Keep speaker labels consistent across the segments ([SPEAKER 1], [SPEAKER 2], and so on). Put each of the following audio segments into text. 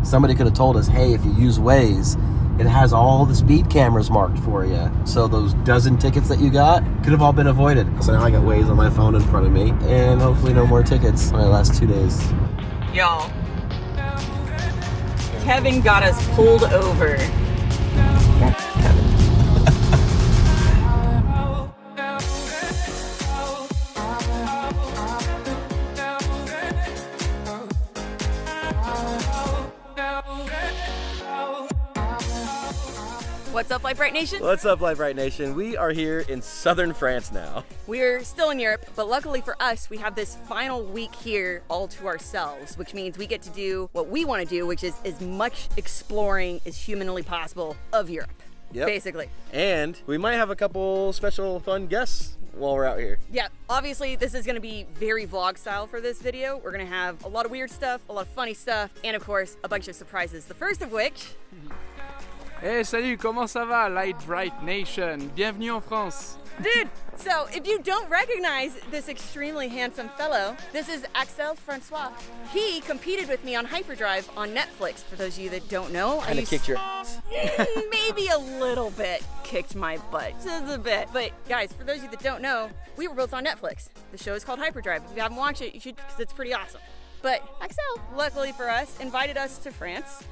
[SPEAKER 1] Somebody could have told us, hey, if you use Waze, it has all the speed cameras marked for you. So those dozen tickets that you got could have all been avoided. So now I got Waze on my phone in front of me, and hopefully no more tickets for my last 2 days.
[SPEAKER 2] Y'all, Kevin got us pulled over. What's up, Lite Brite Nation?
[SPEAKER 1] What's up, Lite Brite Nation? We are here in southern France now.
[SPEAKER 2] We're still in Europe, but luckily for us, we have this final week here all to ourselves, which means we get to do what we want to do, which is as much exploring as humanly possible of Europe, basically.
[SPEAKER 1] And we might have a couple special fun guests while we're out here.
[SPEAKER 2] Yeah, obviously this is going to be very vlog style for this video. We're going to have a lot of weird stuff, a lot of funny stuff, and of course, a bunch of surprises. The first of which...
[SPEAKER 3] Hey, salut, comment ça va, Lite Brite Nation? Bienvenue en France.
[SPEAKER 2] Dude, so if you don't recognize this extremely handsome fellow, this is Axel Francois. He competed with me on Hyperdrive on Netflix. For those of you that don't know,
[SPEAKER 1] Kind of kicked your ass.
[SPEAKER 2] maybe a little bit kicked my butt, just a bit. But guys, for those of you that don't know, we were both on Netflix. The show is called Hyperdrive. If you haven't watched it, you should, because it's pretty awesome. But Axel, luckily for us, invited us to France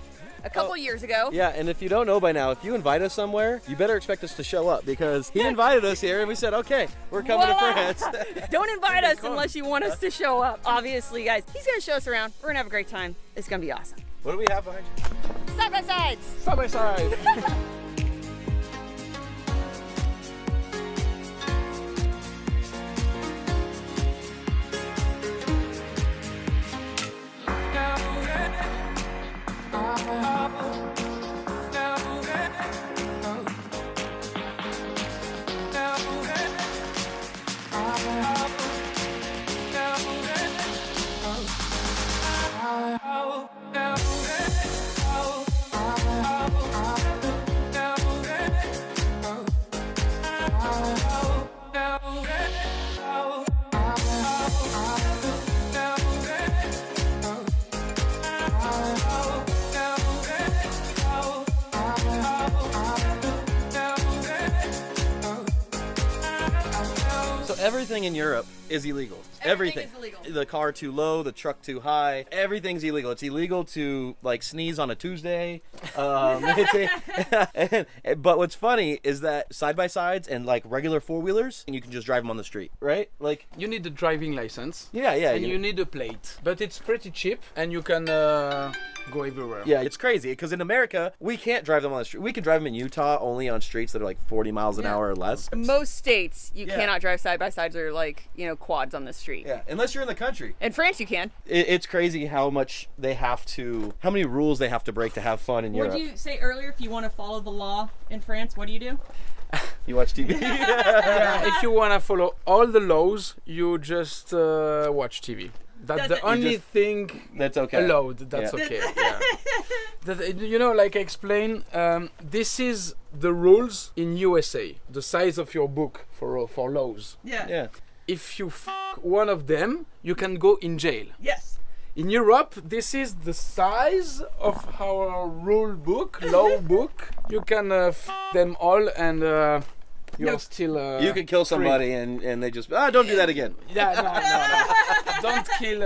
[SPEAKER 2] a couple years ago.
[SPEAKER 1] Yeah, and if you don't know by now, if you invite us somewhere, you better expect us to show up, because he invited us here and we said, okay, we're coming to France.
[SPEAKER 2] Don't invite us unless you want us to show up. Obviously, guys, he's gonna show us around. We're gonna have a great time. It's gonna be awesome.
[SPEAKER 1] What do we have behind you?
[SPEAKER 2] Side by sides.
[SPEAKER 3] Side by side.
[SPEAKER 1] Everything in Europe is illegal.
[SPEAKER 2] Everything is illegal.
[SPEAKER 1] The car too low, the truck too high. Everything's illegal. It's illegal to like sneeze on a Tuesday. But what's funny is that side by sides and like regular four-wheelers, and you can just drive them on the street, right? Like
[SPEAKER 3] You need a driving license.
[SPEAKER 1] yeah.
[SPEAKER 3] And you need a plate. But it's pretty cheap and you can go everywhere.
[SPEAKER 1] Yeah, it's crazy because in America we can't drive them on the street. We can drive them in Utah only on streets that are like 40 miles an hour or less.
[SPEAKER 2] Most states, you cannot drive side by sides or like, quads on the street.
[SPEAKER 1] Yeah, unless you're in the country.
[SPEAKER 2] In France, you can.
[SPEAKER 1] It's crazy how many rules they have to break to have fun in Europe.
[SPEAKER 2] What did you say earlier? If you want to follow the law in France, what do you do?
[SPEAKER 1] You watch TV.
[SPEAKER 3] Yeah, if you want to follow all the laws, you just watch TV. That's the only thing
[SPEAKER 1] that's okay.
[SPEAKER 3] allowed. That's okay. Yeah. Like I explained, this is the rules in USA. The size of your book for laws.
[SPEAKER 1] Yeah.
[SPEAKER 3] If you one of them, you can go in jail.
[SPEAKER 2] Yes.
[SPEAKER 3] In Europe, this is the size of our law book. You can them all and you're still
[SPEAKER 1] you could kill somebody and they just don't do that again.
[SPEAKER 3] Yeah, no. Don't kill.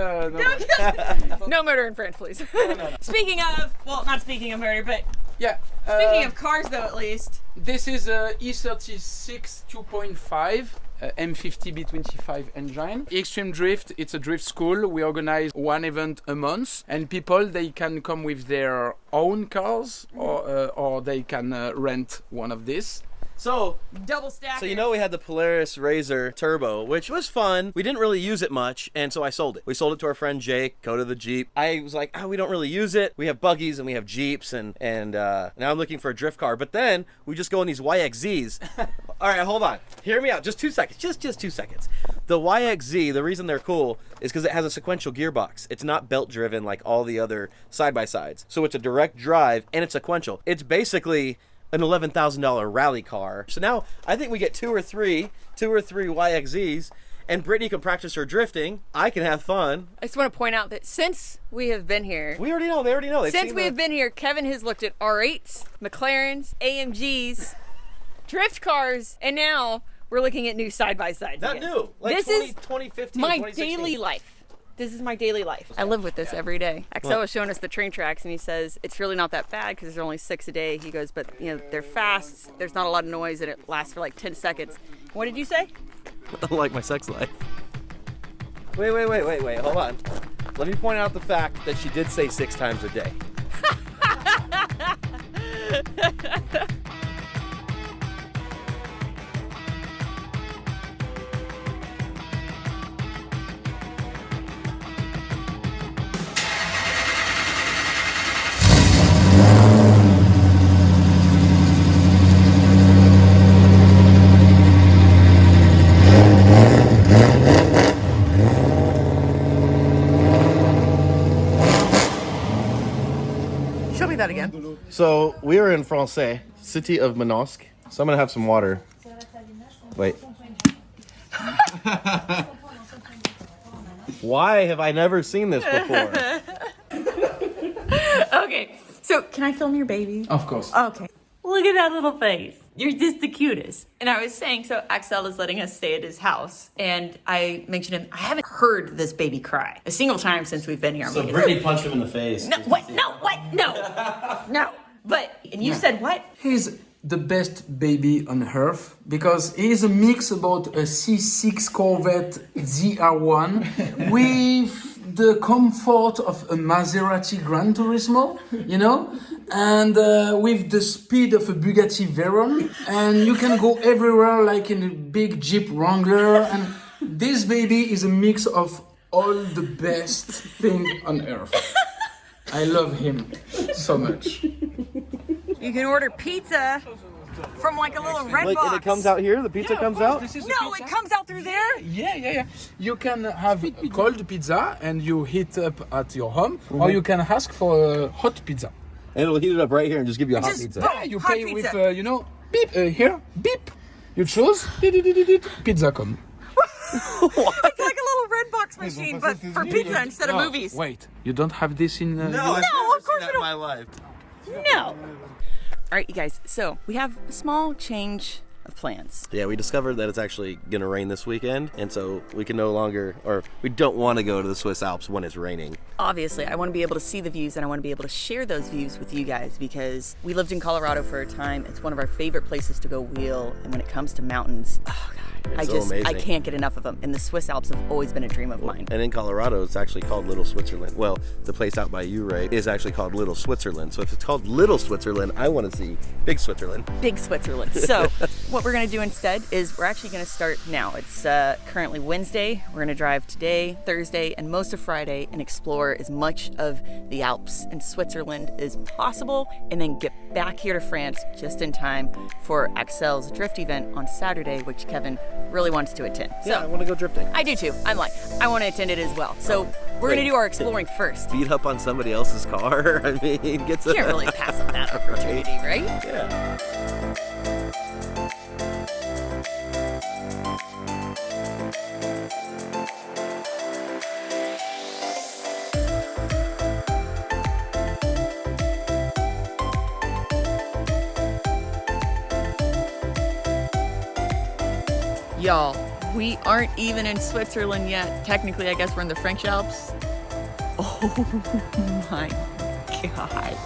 [SPEAKER 2] No murder in France, please.
[SPEAKER 3] No.
[SPEAKER 2] Speaking of, well, not speaking of murder, but
[SPEAKER 3] Yeah.
[SPEAKER 2] speaking of cars, though, at least.
[SPEAKER 3] This is a E36 2.5 M50 B25 engine. Extreme Drift, it's a drift school. We organize one event a month, and people, they can come with their own cars or they can rent one of these.
[SPEAKER 1] So
[SPEAKER 2] Double stack.
[SPEAKER 1] So we had the Polaris Razor Turbo, which was fun. We didn't really use it much, and so I sold it. We sold it to our friend Jake, go to the Jeep. I was like, we don't really use it. We have buggies and we have Jeeps, and now I'm looking for a drift car. But then we just go in these YXZs. All right, hold on. Hear me out. Just 2 seconds. Just 2 seconds. The YXZ, the reason they're cool is because it has a sequential gearbox. It's not belt driven like all the other side-by-sides. So it's a direct drive and it's sequential. It's basically an $11,000 rally car. So now I think we get two or three YXZs, and Brittany can practice her drifting. I can have fun.
[SPEAKER 2] I just want to point out that since we have been here,
[SPEAKER 1] We already know. They already know. They've
[SPEAKER 2] since
[SPEAKER 1] seen
[SPEAKER 2] we
[SPEAKER 1] the-
[SPEAKER 2] have been here, Kevin has looked at R8s, McLarens, AMGs, drift cars, and now we're looking at new side-by-sides.
[SPEAKER 1] Not
[SPEAKER 2] again.
[SPEAKER 1] new. Like
[SPEAKER 2] This
[SPEAKER 1] 20,
[SPEAKER 2] is
[SPEAKER 1] 2015,
[SPEAKER 2] my
[SPEAKER 1] 2016.
[SPEAKER 2] daily life. This is my daily life. I live with this every day. Axel was showing us the train tracks, and he says it's really not that bad because there's only 6 a day. He goes, but you know they're fast. There's not a lot of noise, and it lasts for like 10 seconds. What did you say?
[SPEAKER 1] Like my sex life. Wait. Hold on. Let me point out the fact that she did say 6 times a day.
[SPEAKER 2] Show me that again.
[SPEAKER 1] So we are in Francais, city of Manosque. So I'm gonna have some water. Wait. Why have I never seen this before?
[SPEAKER 4] Okay, so can I film your baby?
[SPEAKER 3] Of course.
[SPEAKER 4] Okay. Look at that little face. You're just the cutest. And I was saying, so Axel is letting us stay at his house. And I mentioned him, I haven't heard this baby cry a single time since we've been here. I'm
[SPEAKER 1] So
[SPEAKER 4] like,
[SPEAKER 1] Brittany punched him in the face.
[SPEAKER 4] no, what? No, what? No. No. But, and you said what?
[SPEAKER 3] He's the best baby on earth because he's a mix about a C6 Corvette ZR1 with the comfort of a Maserati Gran Turismo, you know, and with the speed of a Bugatti Veyron, and you can go everywhere like in a big Jeep Wrangler, and this baby is a mix of all the best thing on earth. I love him so much.
[SPEAKER 2] You can order pizza from like a little red
[SPEAKER 1] Like,
[SPEAKER 2] box.
[SPEAKER 1] and it comes out here? The pizza comes out?
[SPEAKER 2] No, it comes out through there.
[SPEAKER 3] Yeah. You can have cold pizza and you heat up at your home, or you can ask for a hot pizza.
[SPEAKER 1] And it'll heat it up right here and just give you a hot
[SPEAKER 2] Just
[SPEAKER 1] pizza.
[SPEAKER 2] boom.
[SPEAKER 3] Yeah, you
[SPEAKER 2] Hot
[SPEAKER 3] pay
[SPEAKER 2] pizza.
[SPEAKER 3] with, beep, here, beep. You choose, pizza come.
[SPEAKER 2] It's like a little red box machine, but for pizza instead of movies.
[SPEAKER 3] Wait, you don't have this in...
[SPEAKER 1] No,
[SPEAKER 2] of course we
[SPEAKER 1] in
[SPEAKER 2] don't.
[SPEAKER 1] my life.
[SPEAKER 2] No. All right, you guys. So we have a small change of plans.
[SPEAKER 1] Yeah, we discovered that it's actually going to rain this weekend, and so we can no longer, or we don't want to go to the Swiss Alps when it's raining.
[SPEAKER 2] Obviously, I want to be able to see the views and I want to be able to share those views with you guys because we lived in Colorado for a time. It's one of our favorite places to go wheel. And when it comes to mountains, oh God,
[SPEAKER 1] It's so
[SPEAKER 2] I
[SPEAKER 1] amazing.
[SPEAKER 2] can't get enough of them. And the Swiss Alps have always been a dream of mine.
[SPEAKER 1] And in Colorado, it's actually called Little Switzerland. Well, the place out by you, right, is actually called Little Switzerland. So if it's called Little Switzerland, I want to see Big Switzerland.
[SPEAKER 2] Big Switzerland. So what we're going to do instead is we're actually going to start now. It's currently Wednesday. We're going to drive today, Thursday, and most of Friday and explore as much of the Alps and Switzerland as possible and then get back here to France just in time for Axel's drift event on Saturday, which Kevin really wants to attend.
[SPEAKER 1] Yeah, I
[SPEAKER 2] So
[SPEAKER 1] want to go drifting.
[SPEAKER 2] I do too. I want to attend it as well. So we're going to do our exploring first.
[SPEAKER 1] Beat up on somebody else's car. I mean, get some.
[SPEAKER 2] Can't really pass up that opportunity, right?
[SPEAKER 1] Yeah.
[SPEAKER 2] Y'all, we aren't even in Switzerland yet. Technically, I guess we're in the French Alps. Oh my God.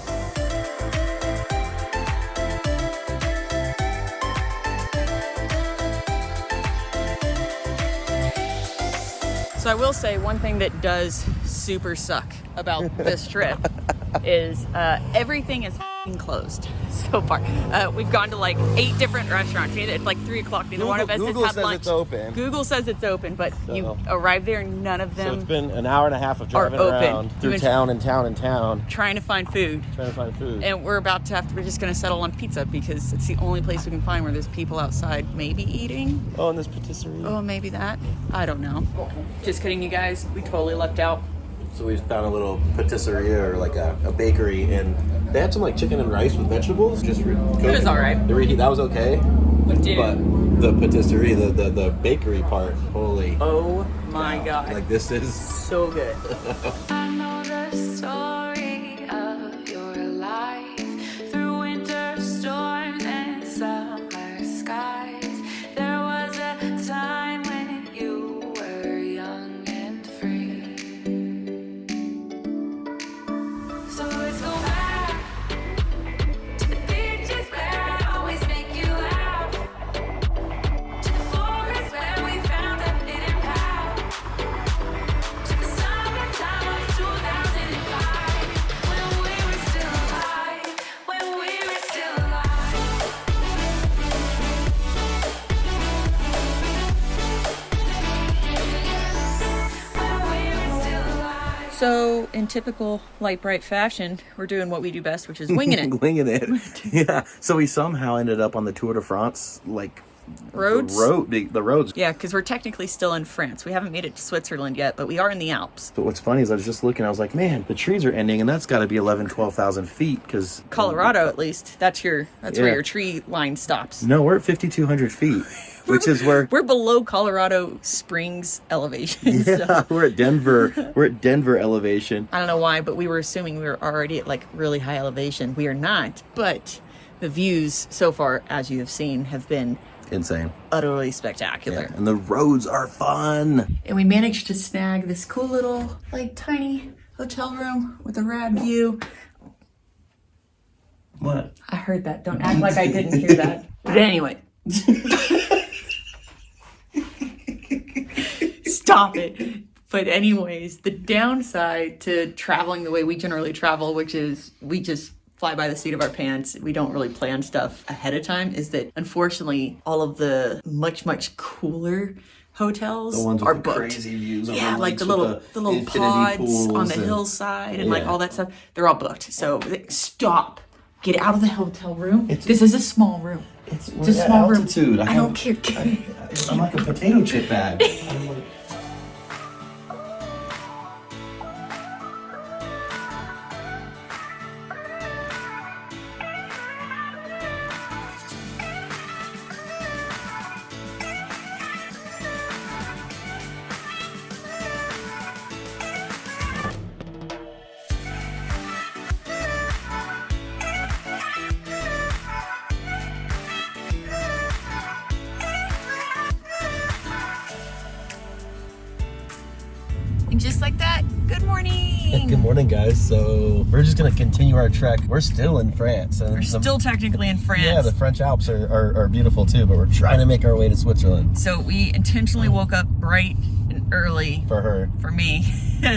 [SPEAKER 2] So I will say one thing that does super suck about this trip is everything is f***ing closed so far. We've gone to like 8 different restaurants. It's like 3 o'clock. Neither one of us
[SPEAKER 1] Google
[SPEAKER 2] has had
[SPEAKER 1] says
[SPEAKER 2] lunch.
[SPEAKER 1] it's open.
[SPEAKER 2] Google says it's open, but you arrive there and none of
[SPEAKER 1] So it's
[SPEAKER 2] them
[SPEAKER 1] been an hour and a half of driving
[SPEAKER 2] open.
[SPEAKER 1] around through
[SPEAKER 2] You've been-
[SPEAKER 1] town and town and town,
[SPEAKER 2] trying to find food.
[SPEAKER 1] trying to find food.
[SPEAKER 2] And we're just gonna settle on pizza because it's the only place we can find where there's people outside maybe eating.
[SPEAKER 1] Oh, and this patisserie.
[SPEAKER 2] Oh, maybe that. I don't know. Just kidding, you guys. We totally lucked out.
[SPEAKER 1] So we found a little patisserie or like a bakery, and they had some like chicken and rice with vegetables. Just
[SPEAKER 2] It was all right.
[SPEAKER 1] That was okay.
[SPEAKER 2] Dude.
[SPEAKER 1] But the patisserie, the bakery part, holy.
[SPEAKER 2] Oh my God.
[SPEAKER 1] Like, this is
[SPEAKER 2] So good.
[SPEAKER 5] I know the story of your life through winter storms and summer skies. There was a time when you were young and free. So let's go back to the beaches where I always make you laugh, to the forest where we found a hidden path, to the summertime of 2005, when we were still alive, when we were still alive. When we were still alive.
[SPEAKER 2] So, in typical Lite Brite fashion, we're doing what we do best, which is winging it.
[SPEAKER 1] winging it. Yeah. So we somehow ended up on the Tour de France, like,
[SPEAKER 2] Roads?
[SPEAKER 1] the roads.
[SPEAKER 2] Yeah, because we're technically still in France. We haven't made it to Switzerland yet, but we are in the Alps.
[SPEAKER 1] But what's funny is I was just looking, I was like, man, the trees are ending, and that's got to be 12,000 feet, because...
[SPEAKER 2] Colorado, at least. That's where
[SPEAKER 1] Yeah.
[SPEAKER 2] your tree line stops.
[SPEAKER 1] No, we're at 5,200 feet, which is where...
[SPEAKER 2] We're below Colorado Springs elevation.
[SPEAKER 1] Yeah,
[SPEAKER 2] So.
[SPEAKER 1] we're at Denver. We're at Denver elevation.
[SPEAKER 2] I don't know why, but we were assuming we were already at like really high elevation. We are not, but the views so far, as you have seen, have been
[SPEAKER 1] Insane.
[SPEAKER 2] utterly spectacular.
[SPEAKER 1] Yeah. And the roads are fun.
[SPEAKER 2] And we managed to snag this cool little, like, tiny hotel room with a rad view.
[SPEAKER 1] What?
[SPEAKER 2] I heard that. Don't act like I didn't hear that. But anyway. Stop it. But anyways, the downside to traveling the way we generally travel, which is we just fly by the seat of our pants, we don't really plan stuff ahead of time, is that unfortunately all of the much, much cooler hotels
[SPEAKER 1] The ones with
[SPEAKER 2] are
[SPEAKER 1] the
[SPEAKER 2] booked.
[SPEAKER 1] crazy views. On
[SPEAKER 2] Yeah,
[SPEAKER 1] the
[SPEAKER 2] like the
[SPEAKER 1] lakes
[SPEAKER 2] little
[SPEAKER 1] with
[SPEAKER 2] the little
[SPEAKER 1] infinity
[SPEAKER 2] pods
[SPEAKER 1] pools
[SPEAKER 2] on the
[SPEAKER 1] and-
[SPEAKER 2] hillside and like
[SPEAKER 1] Yeah.
[SPEAKER 2] all that stuff. They're all booked. So stop. Get out of the hotel room. This is a small room. It's a small
[SPEAKER 1] altitude.
[SPEAKER 2] room. I don't care.
[SPEAKER 1] I'm like a potato chip bag.
[SPEAKER 2] And just like that, good morning.
[SPEAKER 1] Good morning, guys. So we're just gonna continue our trek. We're still in France. And
[SPEAKER 2] We're still technically in France.
[SPEAKER 1] Yeah, the French Alps are beautiful too, but we're trying to make our way to Switzerland
[SPEAKER 2] So we intentionally woke up bright and early
[SPEAKER 1] for her.
[SPEAKER 2] for me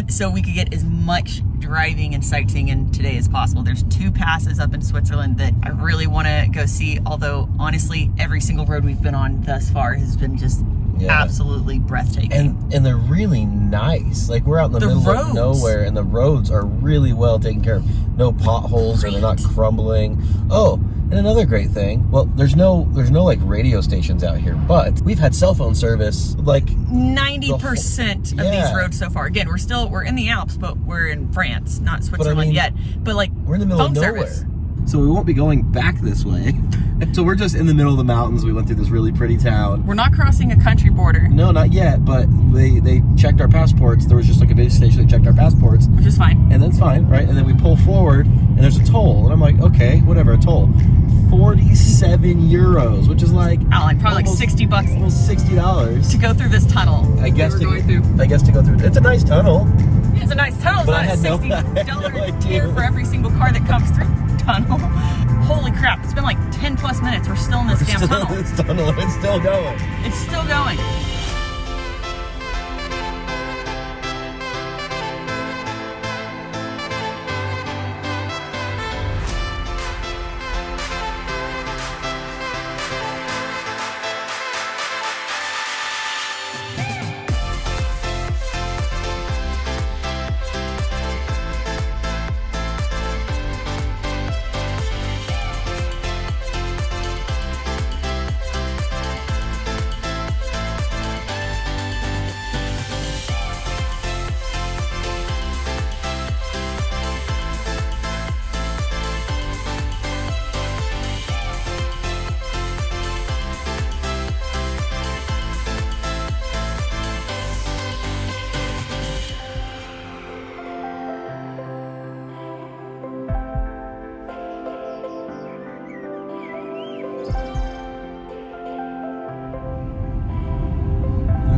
[SPEAKER 2] so we could get as much driving and sightseeing in today as possible. There's 2 passes up in Switzerland that I really want to go see, although honestly every single road we've been on thus far has been just absolutely breathtaking.
[SPEAKER 1] And they're really nice. Like, we're out in the middle
[SPEAKER 2] roads.
[SPEAKER 1] of nowhere, and the roads are really well taken care of. No potholes, or they're not crumbling. Oh, and another great thing. Well, there's no like radio stations out here, but we've had cell phone service like
[SPEAKER 2] 90% of
[SPEAKER 1] Yeah.
[SPEAKER 2] these roads so far. Again, we're in the Alps, but we're in France, not Switzerland
[SPEAKER 1] mean,
[SPEAKER 2] yet. But like,
[SPEAKER 1] we're in the middle
[SPEAKER 2] phone
[SPEAKER 1] of nowhere.
[SPEAKER 2] service.
[SPEAKER 1] So we won't be going back this way. So we're just in the middle of the mountains. We went through this really pretty town.
[SPEAKER 2] We're not crossing a country border,
[SPEAKER 1] No, not yet, but they checked our passports. There was just like a base station that checked our passports.
[SPEAKER 2] which is fine.
[SPEAKER 1] And that's fine, right? And then we pull forward, and there's a toll. And I'm like, okay, whatever, a toll. 47 euros, which is like...
[SPEAKER 2] Oh, like probably like
[SPEAKER 1] almost-
[SPEAKER 2] $60
[SPEAKER 1] Almost $60.
[SPEAKER 2] to go through this tunnel.
[SPEAKER 1] I guess
[SPEAKER 2] we were
[SPEAKER 1] to
[SPEAKER 2] going through.
[SPEAKER 1] I guess to go through. It's a nice tunnel.
[SPEAKER 2] It's a nice tunnel. It's
[SPEAKER 1] But I
[SPEAKER 2] not
[SPEAKER 1] had no-
[SPEAKER 2] $60
[SPEAKER 1] I had no idea.
[SPEAKER 2] tier for every single car that comes through the tunnel. Holy crap! It's been like 10 plus minutes. We're still in this damn
[SPEAKER 1] Still in
[SPEAKER 2] tunnel.
[SPEAKER 1] this tunnel, and it's still going.
[SPEAKER 2] It's still going.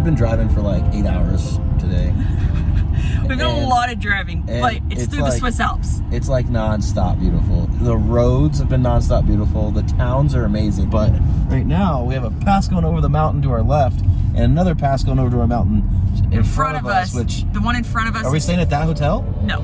[SPEAKER 1] been driving for like 8 hours today.
[SPEAKER 2] We've done a lot of driving, but it's through the Swiss Alps.
[SPEAKER 1] It's like non-stop beautiful. The roads have been non-stop beautiful. The towns are amazing. But right now we have a pass going over the mountain to our left and another pass going over to our mountain in front of us. Which
[SPEAKER 2] the one in front of us.
[SPEAKER 1] are we staying at that hotel?
[SPEAKER 2] No.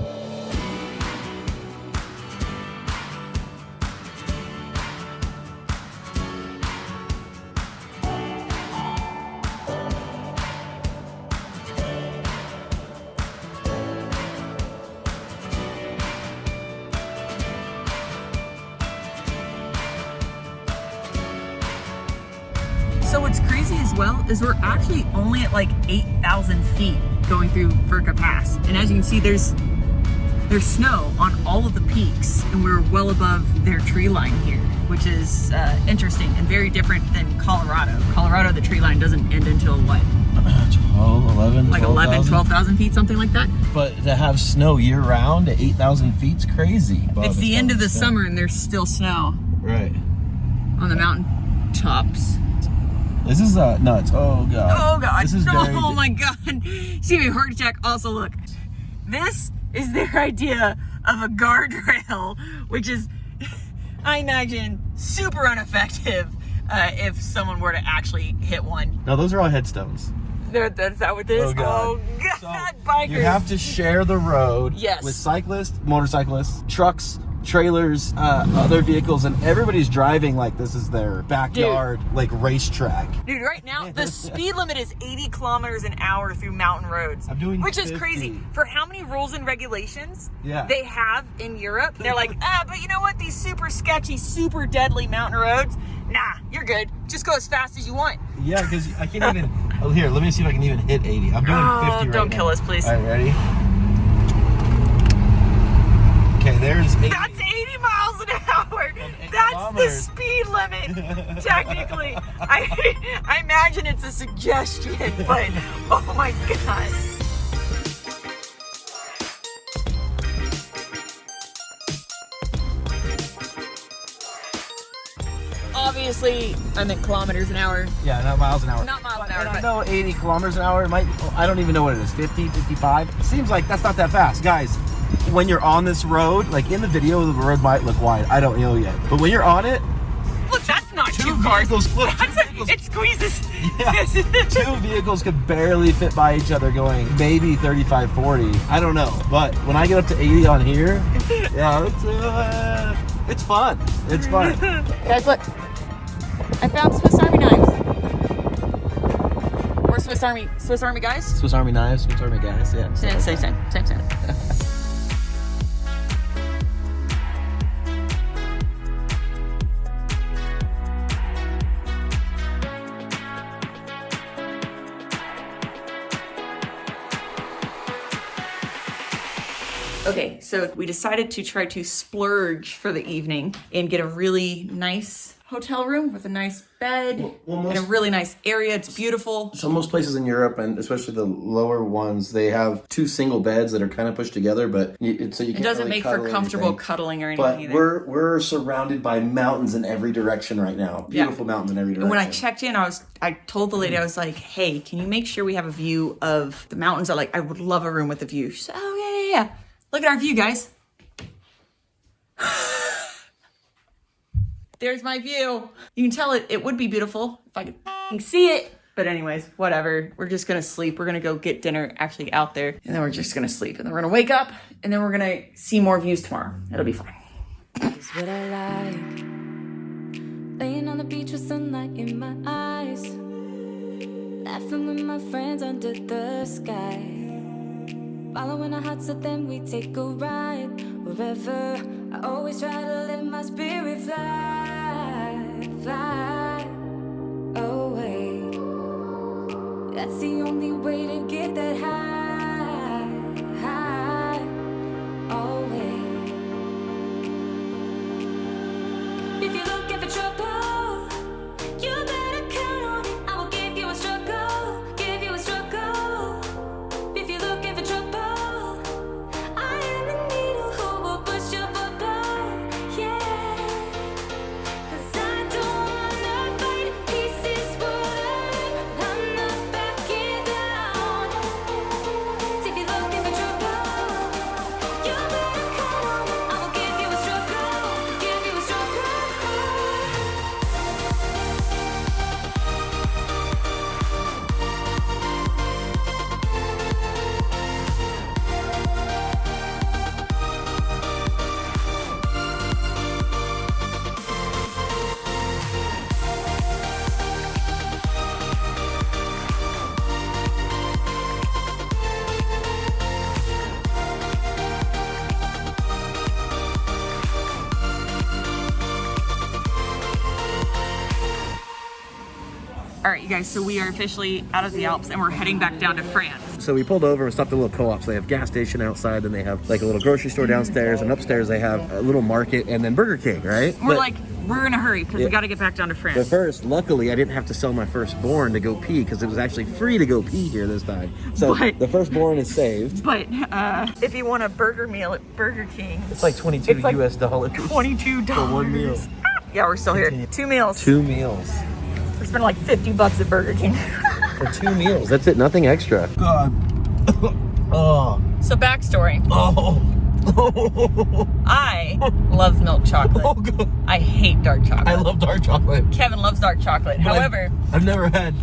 [SPEAKER 2] So what's crazy as well is we're actually only at like 8,000 feet going through Furka Pass. And as you can see, there's snow on all of the peaks and we're well above their tree line here, which is interesting and very different than Colorado. Colorado, the tree line doesn't end until what?
[SPEAKER 1] 12, 11,
[SPEAKER 2] Like 11, 12,000 feet, something like that.
[SPEAKER 1] But to have snow year round at 8,000 feet is crazy.
[SPEAKER 2] It's the end of the summer and there's still snow
[SPEAKER 1] Right.
[SPEAKER 2] on the mountain tops.
[SPEAKER 1] This is nuts. Oh god.
[SPEAKER 2] Oh god.
[SPEAKER 1] This is
[SPEAKER 2] Oh my god. See me heart attack. Also look. This is their idea of a guardrail, which is, I imagine, super ineffective if someone were to actually hit one.
[SPEAKER 1] No, those are all headstones.
[SPEAKER 2] That's that what this?
[SPEAKER 1] Oh god.
[SPEAKER 2] Oh god, bikers.
[SPEAKER 1] You have to share the road
[SPEAKER 2] Yes.
[SPEAKER 1] with cyclists, motorcyclists, trucks, trailers, other vehicles, and everybody's driving like this is their backyard, like racetrack.
[SPEAKER 2] Dude, right now the speed limit is 80 kilometers an hour through mountain roads.
[SPEAKER 1] I'm doing
[SPEAKER 2] which is
[SPEAKER 1] 50.
[SPEAKER 2] crazy for how many rules and regulations
[SPEAKER 1] Yeah.
[SPEAKER 2] they have in Europe. They're like, but you know what? These super sketchy, super deadly mountain roads, nah, you're good. Just go as fast as you want.
[SPEAKER 1] Yeah, because I can't even. Oh, here, let me see if I can even hit 80. I'm doing 50 right
[SPEAKER 2] don't
[SPEAKER 1] now.
[SPEAKER 2] kill us, please.
[SPEAKER 1] All right, ready? Okay, there's 80.
[SPEAKER 2] That's 80 miles an hour.
[SPEAKER 1] 8
[SPEAKER 2] That's
[SPEAKER 1] kilometers.
[SPEAKER 2] the speed limit, technically. I imagine it's a suggestion, but oh my god. Obviously, I meant kilometers an hour.
[SPEAKER 1] Yeah, not miles an hour.
[SPEAKER 2] Not miles an hour,
[SPEAKER 1] And I
[SPEAKER 2] but-
[SPEAKER 1] know 80 kilometers an hour might. I don't even know what it is. 50, 55. It seems like that's not that fast, guys. When you're on this road, like in the video, the road might look wide. I don't know yet, but when you're on it,
[SPEAKER 2] Look, that's not
[SPEAKER 1] two
[SPEAKER 2] two cars.
[SPEAKER 1] vehicles. Look, two
[SPEAKER 2] That's
[SPEAKER 1] vehicles.
[SPEAKER 2] it squeezes.
[SPEAKER 1] Yeah. Two vehicles could barely fit by each other going maybe 35, 40. I don't know. But when I get up to 80 on here, yeah, it's fun. It's fun.
[SPEAKER 2] Guys, look. I found Swiss Army knives. Or Swiss Army guys?
[SPEAKER 1] Swiss Army knives, Swiss Army guys, yeah.
[SPEAKER 2] Same. Okay, so we decided to try to splurge for the evening and get a really nice hotel room with a nice bed and a really nice area. It's beautiful.
[SPEAKER 1] So most places in Europe, and especially the lower ones, they have two single beds that are kind of pushed together, but so you can't
[SPEAKER 2] It doesn't
[SPEAKER 1] really
[SPEAKER 2] make for
[SPEAKER 1] cuddle
[SPEAKER 2] comfortable
[SPEAKER 1] anything.
[SPEAKER 2] cuddling or anything
[SPEAKER 1] But
[SPEAKER 2] either.
[SPEAKER 1] we're surrounded by mountains in every direction right now. Beautiful mountains in every direction.
[SPEAKER 2] And when I checked in, I told the lady, I was like, hey, can you make sure we have a view of the mountains? I would love a room with a view. She said, oh, yeah. Look at our view, guys. There's my view. You can tell it would be beautiful if I could see it. But anyways, whatever. We're just gonna sleep. We're gonna go get dinner actually out there. And then we're just gonna sleep. And then we're gonna wake up. And then we're gonna see more views tomorrow. It'll be fun.
[SPEAKER 5] Is what I like. Laying on the beach with sunlight in my eyes. Laughing with my friends under the sky. Following our hearts, so then we take a ride. Wherever, I always try to let my spirit fly away. That's the only way to get that high always. If you're looking for trouble, you better count on it. I will give you a struggle, give you a struggle. If you're looking for trouble, I am the needle who will push your bubble, yeah. 'Cause I don't wanna fight pieces for I'm not backing
[SPEAKER 2] All right, you guys, so we are officially out of the Alps and we're heading back down to France.
[SPEAKER 1] So we pulled over and stopped at a little co-op. So they have gas station outside, then they have like a little grocery store downstairs, and upstairs they have a little market, and then Burger King, right?
[SPEAKER 2] We're in a hurry because we got to get back down to France.
[SPEAKER 1] But first, luckily, I didn't have to sell my firstborn to go pee because it was actually free to go pee here this time. So the firstborn is saved.
[SPEAKER 2] But if you want a burger meal at Burger King,
[SPEAKER 1] It's like $22 US.
[SPEAKER 2] $22.
[SPEAKER 1] For one meal.
[SPEAKER 2] Yeah, we're still here. 2 meals.
[SPEAKER 1] 2 meals.
[SPEAKER 2] We spent like $50 at Burger King.
[SPEAKER 1] For 2 meals. That's it. Nothing extra. God. Oh.
[SPEAKER 2] So backstory.
[SPEAKER 1] Oh.
[SPEAKER 2] I love milk chocolate.
[SPEAKER 1] Oh, God.
[SPEAKER 2] I hate dark chocolate.
[SPEAKER 1] I love dark chocolate.
[SPEAKER 2] Kevin loves dark chocolate.
[SPEAKER 1] But
[SPEAKER 2] However,
[SPEAKER 1] I've never had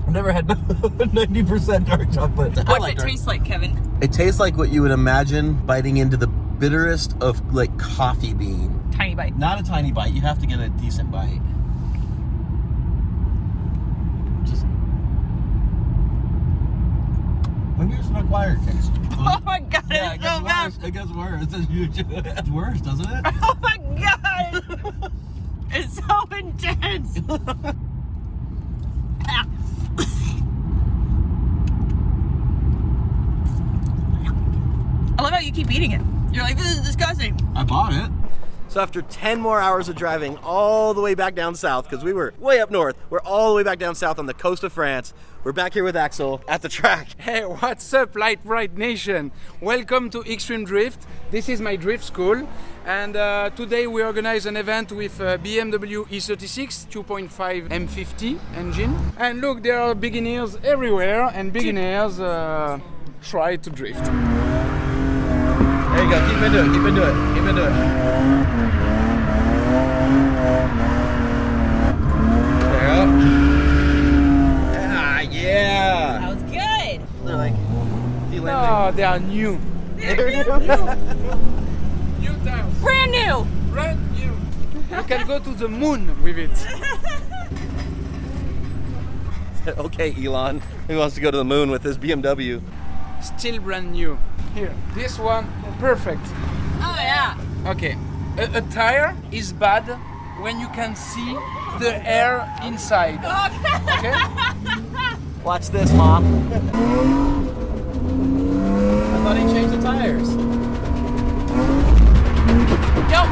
[SPEAKER 1] 90% dark chocolate.
[SPEAKER 2] what's it taste like, Kevin?
[SPEAKER 1] It tastes like what you would imagine biting into the bitterest of like coffee bean.
[SPEAKER 2] Tiny bite.
[SPEAKER 1] Not a tiny bite. You have to get a decent bite. Just maybe it's an acquired taste.
[SPEAKER 2] Oh my god,
[SPEAKER 1] Yeah,
[SPEAKER 2] it's so bad.
[SPEAKER 1] It gets worse. It's worse, doesn't it?
[SPEAKER 2] Oh my god. It's so intense. I love how you keep eating it. You're like, this is disgusting.
[SPEAKER 1] I bought it. So after 10 more hours of driving all the way back down south, because we were way up north, we're all the way back down south on the coast of France. We're back here with Axel at the track.
[SPEAKER 3] Hey, what's up, Lite, Brite Nation? Welcome to Extreme Drift. This is my drift school, and today we organize an event with BMW E36 2.5 M50 engine. And look, there are beginners everywhere, and beginners try to drift.
[SPEAKER 1] There you go. Keep into it. Keep into it. Keep into it. There you go. Ah, yeah.
[SPEAKER 2] That was good.
[SPEAKER 1] They're like
[SPEAKER 3] Oh, they are new. New tires.
[SPEAKER 2] Brand new.
[SPEAKER 3] Brand new. You can go to the moon with it.
[SPEAKER 1] Okay, Elon. Who wants to go to the moon with his BMW?
[SPEAKER 3] Still brand new. Here, this one, perfect.
[SPEAKER 2] Oh yeah.
[SPEAKER 3] Okay, a tire is bad when you can see the air inside. Okay?
[SPEAKER 1] Watch this, Mom. I thought he changed the tires.
[SPEAKER 2] Nope.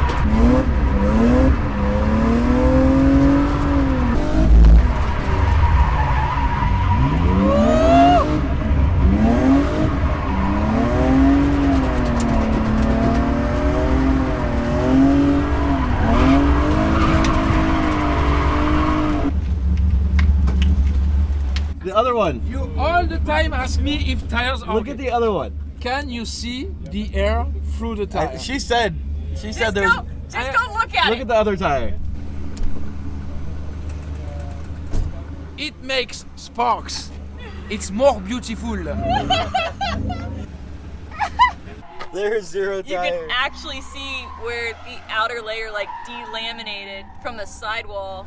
[SPEAKER 1] The other one.
[SPEAKER 3] You all the time ask me if tires are
[SPEAKER 1] Look at the other one.
[SPEAKER 3] Can you see the air through the tire?
[SPEAKER 1] She said
[SPEAKER 2] Just
[SPEAKER 1] there's.
[SPEAKER 2] go look at
[SPEAKER 1] Look
[SPEAKER 2] it.
[SPEAKER 1] at the other tire.
[SPEAKER 3] It makes sparks. It's more beautiful.
[SPEAKER 1] There's 0
[SPEAKER 2] You
[SPEAKER 1] tire.
[SPEAKER 2] can actually see where the outer layer like delaminated from the sidewall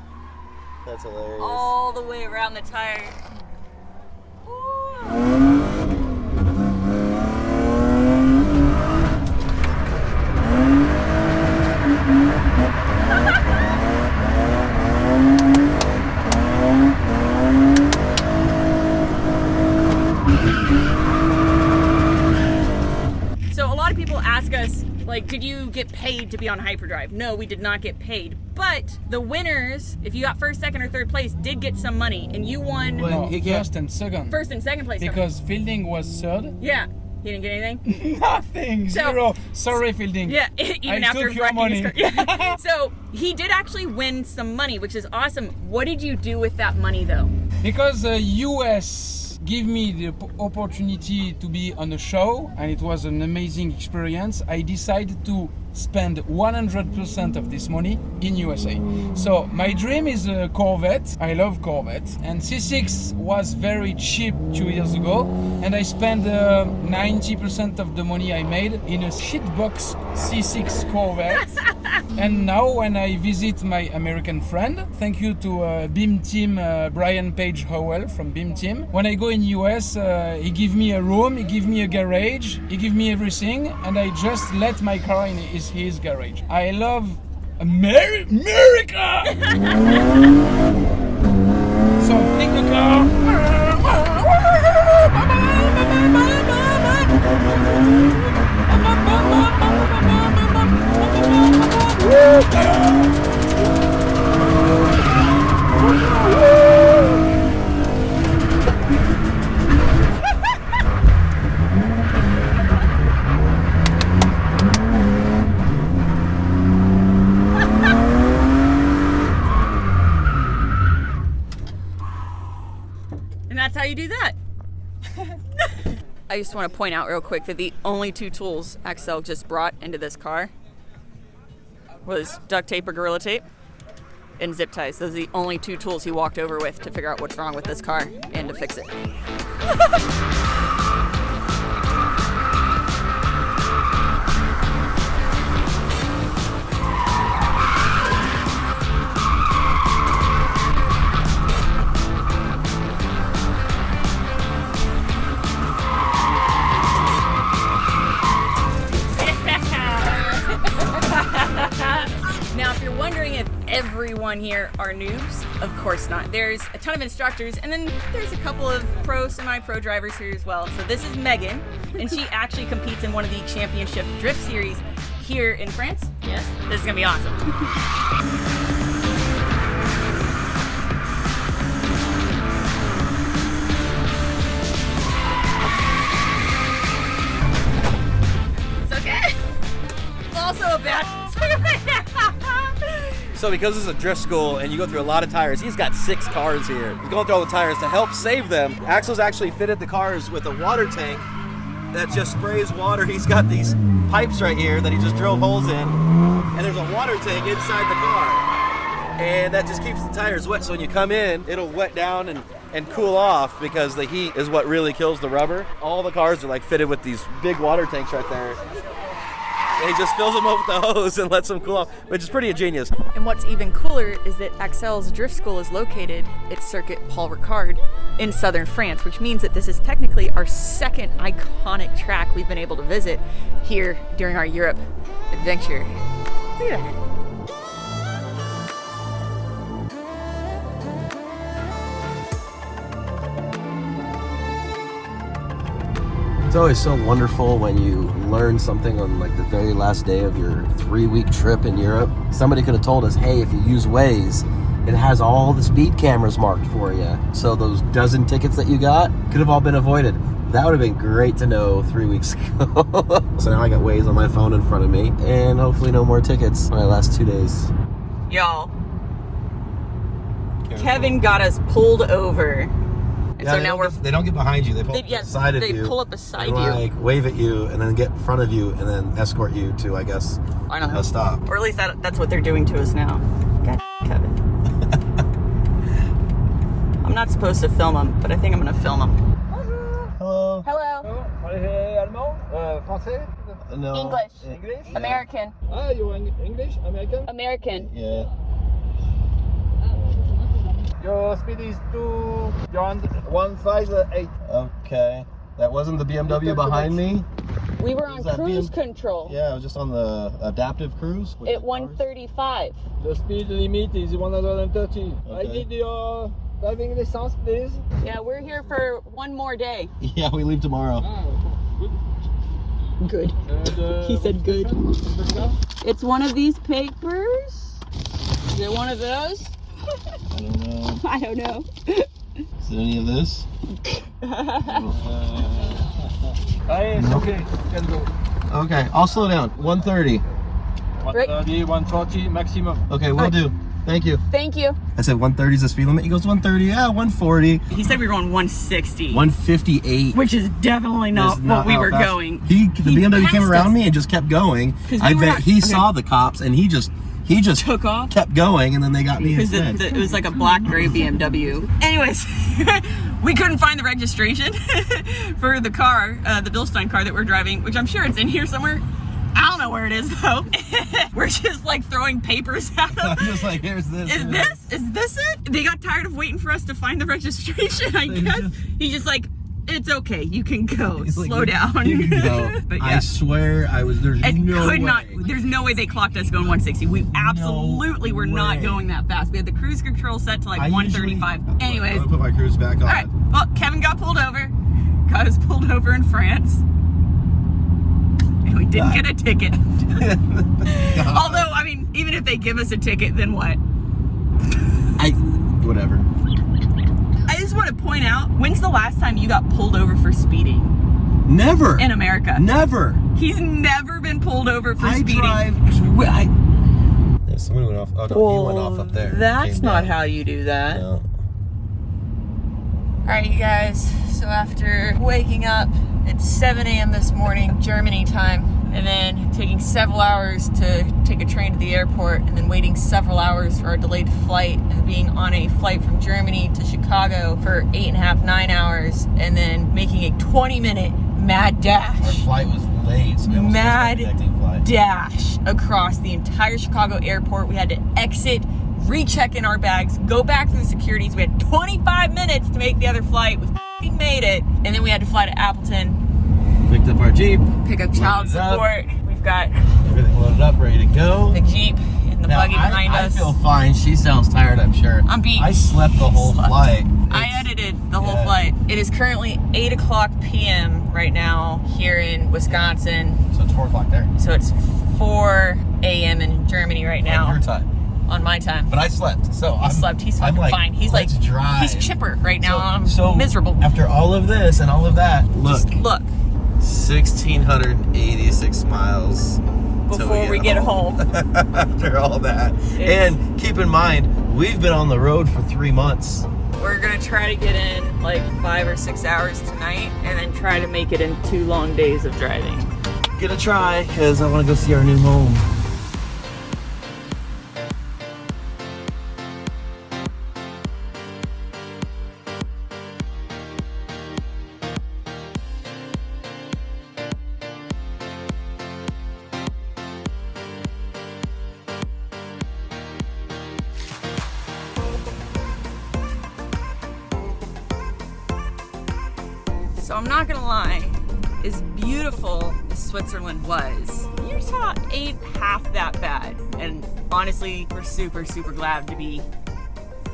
[SPEAKER 1] That's hilarious.
[SPEAKER 2] all the way around the tire. Ooh. So a lot of people ask us, like, did you get paid to be on Hyperdrive? No, we did not get paid. But the winners, if you got first, second, or third place, did get some money, and you won
[SPEAKER 3] No,
[SPEAKER 1] he can't-
[SPEAKER 3] first and second.
[SPEAKER 2] first and second place.
[SPEAKER 3] Because Fielding was third.
[SPEAKER 2] Yeah, he didn't get anything.
[SPEAKER 3] Nothing,
[SPEAKER 2] So-
[SPEAKER 3] zero. Sorry, Fielding.
[SPEAKER 2] Yeah, even
[SPEAKER 3] I
[SPEAKER 2] after
[SPEAKER 3] took your
[SPEAKER 2] wrecking his
[SPEAKER 3] money.
[SPEAKER 2] car. Yeah. So he did actually win some money, which is awesome. What did you do with that money, though?
[SPEAKER 3] Because the US gave me the opportunity to be on a show, and it was an amazing experience, I decided to spend 100% of this money in USA. So my dream is a Corvette. I love Corvette. And C6 was very cheap 2 years ago, and I spent 90% of the money I made in a shitbox C6 Corvette. And now when I visit my American friend, thank you to Beam Team, Brian Page Howell from Beam Team. When I go in US, he give me a room, he give me a garage, he give me everything, and I just let my car in his garage. I love America! Axel, flick the car.
[SPEAKER 2] And that's how you do that. I just want to point out real quick that the only two tools Axel just brought into this car was duct tape or Gorilla Tape and zip ties. Those are the only two tools he walked over with to figure out what's wrong with this car and to fix it. Now, if you're wondering if everyone here are noobs, of course not. There's a ton of instructors, and then there's a couple of pro, semi-pro drivers here as well. So this is Megan, and she actually competes in one of the championship drift series here in France. Yes. This is gonna be awesome. It's okay. Also a bad.
[SPEAKER 1] So because this is a drift school and you go through a lot of tires, he's got 6 cars here. He's going through all the tires to help save them. Axel's actually fitted the cars with a water tank that just sprays water. He's got these pipes right here that he just drilled holes in, and there's a water tank inside the car. And that just keeps the tires wet, so when you come in, it'll wet down and cool off because the heat is what really kills the rubber. All the cars are like fitted with these big water tanks right there. And he just fills them up with the hose and lets them cool off, which is pretty ingenious.
[SPEAKER 2] And what's even cooler is that Axel's drift school is located at Circuit Paul Ricard in southern France, which means that this is technically our second iconic track we've been able to visit here during our Europe adventure. Look at that.
[SPEAKER 6] It's always so wonderful when you learn something on like the very last day of your 3-week trip in Europe. Somebody could have told us, hey, if you use Waze, it has all the speed cameras marked for you. So those dozen tickets that you got could have all been avoided. That would have been great to know 3 weeks ago. So now I got Waze on my phone in front of me, and hopefully no more tickets my last 2 days.
[SPEAKER 2] Y'all, Kevin got us pulled over. And so now
[SPEAKER 6] they don't get behind you. They pull up beside of you.
[SPEAKER 2] They pull up beside
[SPEAKER 6] and,
[SPEAKER 2] you.
[SPEAKER 6] like wave at you and then get in front of you and then escort you to, I guess,
[SPEAKER 2] I don't know.
[SPEAKER 6] a stop.
[SPEAKER 2] Or at least that's what they're doing to us now. God, Kevin. I'm not supposed to film him, but I think I'm gonna film him.
[SPEAKER 6] Hello.
[SPEAKER 2] Hello.
[SPEAKER 7] Français?
[SPEAKER 6] No.
[SPEAKER 2] English.
[SPEAKER 7] English?
[SPEAKER 2] American.
[SPEAKER 7] Ah, you're English? American?
[SPEAKER 2] American.
[SPEAKER 6] Yeah.
[SPEAKER 7] Your speed is you're on 158.
[SPEAKER 6] Okay. That wasn't the BMW behind me?
[SPEAKER 2] We were on
[SPEAKER 6] Is that
[SPEAKER 2] cruise
[SPEAKER 6] BM?
[SPEAKER 2] control
[SPEAKER 6] Yeah, I was just on the adaptive cruise. with
[SPEAKER 2] at
[SPEAKER 6] the cars.
[SPEAKER 2] 135.
[SPEAKER 7] The speed limit is 130. I
[SPEAKER 6] Okay.
[SPEAKER 7] need your driving license, please.
[SPEAKER 2] Yeah, we're here for one more day.
[SPEAKER 6] Yeah, we leave tomorrow.
[SPEAKER 7] Ah, good.
[SPEAKER 2] Good. He said good.
[SPEAKER 7] The car?
[SPEAKER 2] It's one of these papers. Is it one of those?
[SPEAKER 6] I don't know.
[SPEAKER 2] I don't know.
[SPEAKER 6] Is it any of this?
[SPEAKER 7] Hey, it's okay. You can go.
[SPEAKER 6] Okay, I'll slow down. 130.
[SPEAKER 7] 130, 140 maximum.
[SPEAKER 6] Okay, will do. Thank you.
[SPEAKER 2] Thank you.
[SPEAKER 6] I said 130 is the speed limit. He goes 130. Yeah, 140.
[SPEAKER 2] He said we were going 160.
[SPEAKER 6] 158.
[SPEAKER 2] Which is definitely not
[SPEAKER 6] Is not
[SPEAKER 2] what we
[SPEAKER 6] how
[SPEAKER 2] were
[SPEAKER 6] fast-
[SPEAKER 2] going.
[SPEAKER 6] The BMW
[SPEAKER 2] passed
[SPEAKER 6] came around
[SPEAKER 2] us.
[SPEAKER 6] me and just kept going.
[SPEAKER 2] 'Cause
[SPEAKER 6] I
[SPEAKER 2] we were
[SPEAKER 6] bet
[SPEAKER 2] not-
[SPEAKER 6] he
[SPEAKER 2] okay.
[SPEAKER 6] saw the cops and he just
[SPEAKER 2] Took off.
[SPEAKER 6] kept going, and then they got me
[SPEAKER 2] Because
[SPEAKER 6] instead.
[SPEAKER 2] it was like a black gray BMW. Anyways, we couldn't find the registration for the car, the Bilstein car that we're driving, which I'm sure it's in here somewhere. I don't know where it is though. We're just like throwing papers at them.
[SPEAKER 6] I'm just like, here's this.
[SPEAKER 2] Is this it? They got tired of waiting for us to find the registration, I guess. He just like it's okay. You can go.
[SPEAKER 6] He's like,
[SPEAKER 2] Slow down.
[SPEAKER 6] You can go.
[SPEAKER 2] But
[SPEAKER 6] I
[SPEAKER 2] yeah.
[SPEAKER 6] swear there's
[SPEAKER 2] And
[SPEAKER 6] no
[SPEAKER 2] could
[SPEAKER 6] way.
[SPEAKER 2] not. There's no way they clocked us going 160. We absolutely were not
[SPEAKER 6] way.
[SPEAKER 2] going that fast. We had the cruise control set to like
[SPEAKER 6] I
[SPEAKER 2] 135.
[SPEAKER 6] usually-
[SPEAKER 2] Anyways,
[SPEAKER 6] I'm gonna put my cruise back on.
[SPEAKER 2] all right. Well, Kevin got pulled over. Got us pulled over in France, and we didn't get a ticket. Although, I mean, even if they give us a ticket, then what?
[SPEAKER 6] Whatever.
[SPEAKER 2] I just want to point out, when's the last time you got pulled over for speeding
[SPEAKER 6] Never.
[SPEAKER 2] in America?
[SPEAKER 6] Never.
[SPEAKER 2] He's never been pulled over for speeding.
[SPEAKER 6] Yeah, someone went off. Oh no, you went off up there.
[SPEAKER 2] That's
[SPEAKER 6] Came
[SPEAKER 2] not
[SPEAKER 6] down.
[SPEAKER 2] how you do that.
[SPEAKER 6] No.
[SPEAKER 2] All right, you guys. So after waking up at 7 a.m. this morning, Germany time, and then taking several hours to take a train to the airport, and then waiting several hours for our delayed flight, and being on a flight from Germany to Chicago for 8.5, 9 hours, and then making a 20-minute mad
[SPEAKER 6] Our
[SPEAKER 2] dash.
[SPEAKER 6] flight was late. So we almost missed our connecting flight.
[SPEAKER 2] Dash across the entire Chicago airport. We had to exit, recheck in our bags, go back through the securities. We had 25 minutes to make the other flight. We f***ing made it. And then we had to fly to Appleton,
[SPEAKER 6] Picked up our Jeep.
[SPEAKER 2] pick up child
[SPEAKER 6] Loaded up.
[SPEAKER 2] support. We've got
[SPEAKER 6] Everything loaded up, ready to go.
[SPEAKER 2] the Jeep and the
[SPEAKER 6] Now,
[SPEAKER 2] buggy behind
[SPEAKER 6] I
[SPEAKER 2] us.
[SPEAKER 6] feel fine. She sounds tired, I'm sure.
[SPEAKER 2] I'm beat.
[SPEAKER 6] I slept the whole flight.
[SPEAKER 2] I
[SPEAKER 6] It's-
[SPEAKER 2] edited the whole
[SPEAKER 6] yeah.
[SPEAKER 2] flight. It is currently 8 o'clock p.m. right now here in Wisconsin.
[SPEAKER 6] So it's 4 o'clock there.
[SPEAKER 2] So it's 4 a.m. in Germany right now.
[SPEAKER 6] On your time.
[SPEAKER 2] On my time.
[SPEAKER 6] But I slept. So
[SPEAKER 2] He slept. He's
[SPEAKER 6] I'm
[SPEAKER 2] fucking
[SPEAKER 6] like,
[SPEAKER 2] fine. He's like,
[SPEAKER 6] let's drive.
[SPEAKER 2] he's chipper right now. I'm
[SPEAKER 6] So
[SPEAKER 2] miserable.
[SPEAKER 6] After all of this and all of that, look,
[SPEAKER 2] Just look,
[SPEAKER 6] 1,686 miles till
[SPEAKER 2] before we get home.
[SPEAKER 6] After all that.
[SPEAKER 2] It's-
[SPEAKER 6] And keep in mind, we've been on the road for 3 months.
[SPEAKER 2] We're gonna try to get in like 5 or 6 hours tonight, and then try to make it in 2 long days of driving.
[SPEAKER 6] Gonna try, because I want to go see our new home.
[SPEAKER 2] So I'm not gonna lie, as beautiful as Switzerland was, Utah ain't half that bad. And honestly, we're super, super glad to be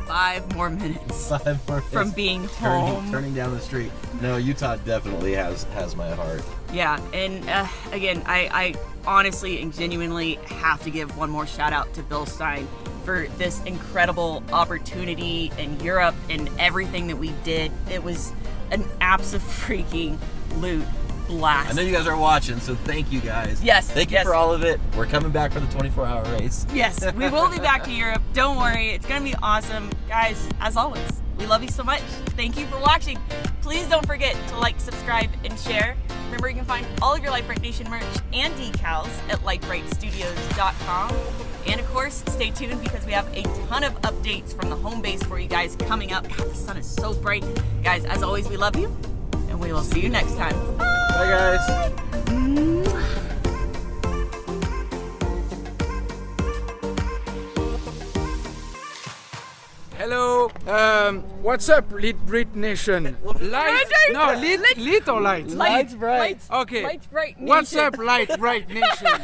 [SPEAKER 2] 5 more minutes
[SPEAKER 6] 5 more
[SPEAKER 2] from
[SPEAKER 6] minutes.
[SPEAKER 2] being home.
[SPEAKER 6] Turning down the street. No, Utah definitely has my heart.
[SPEAKER 2] Yeah, and again, I honestly and genuinely have to give one more shout out to Bill Stein for this incredible opportunity in Europe and everything that we did. It was an absolute blast.
[SPEAKER 6] I know you guys are watching, so thank you guys.
[SPEAKER 2] Yes,
[SPEAKER 6] Thank you
[SPEAKER 2] yes.
[SPEAKER 6] for all of it. We're coming back for the 24-hour race.
[SPEAKER 2] Yes, we will be back to Europe. Don't worry, it's gonna be awesome. Guys, as always, we love you so much. Thank you for watching. Please don't forget to like, subscribe, and share. Remember, you can find all of your Lite Nation merch and decals at litebreakstudios.com. And of course, stay tuned because we have a ton of updates from the home base for you guys coming up. God, the sun is so bright. Guys, as always, we love you, and we will see you next time.
[SPEAKER 6] Bye, guys.
[SPEAKER 3] Hello. What's up, Brite Nation? Light? No, Lit or Light?
[SPEAKER 2] Light,
[SPEAKER 6] Brite.
[SPEAKER 3] Okay.
[SPEAKER 2] Lite's Brite
[SPEAKER 3] What's
[SPEAKER 2] Nation.
[SPEAKER 3] up, Brite Nation?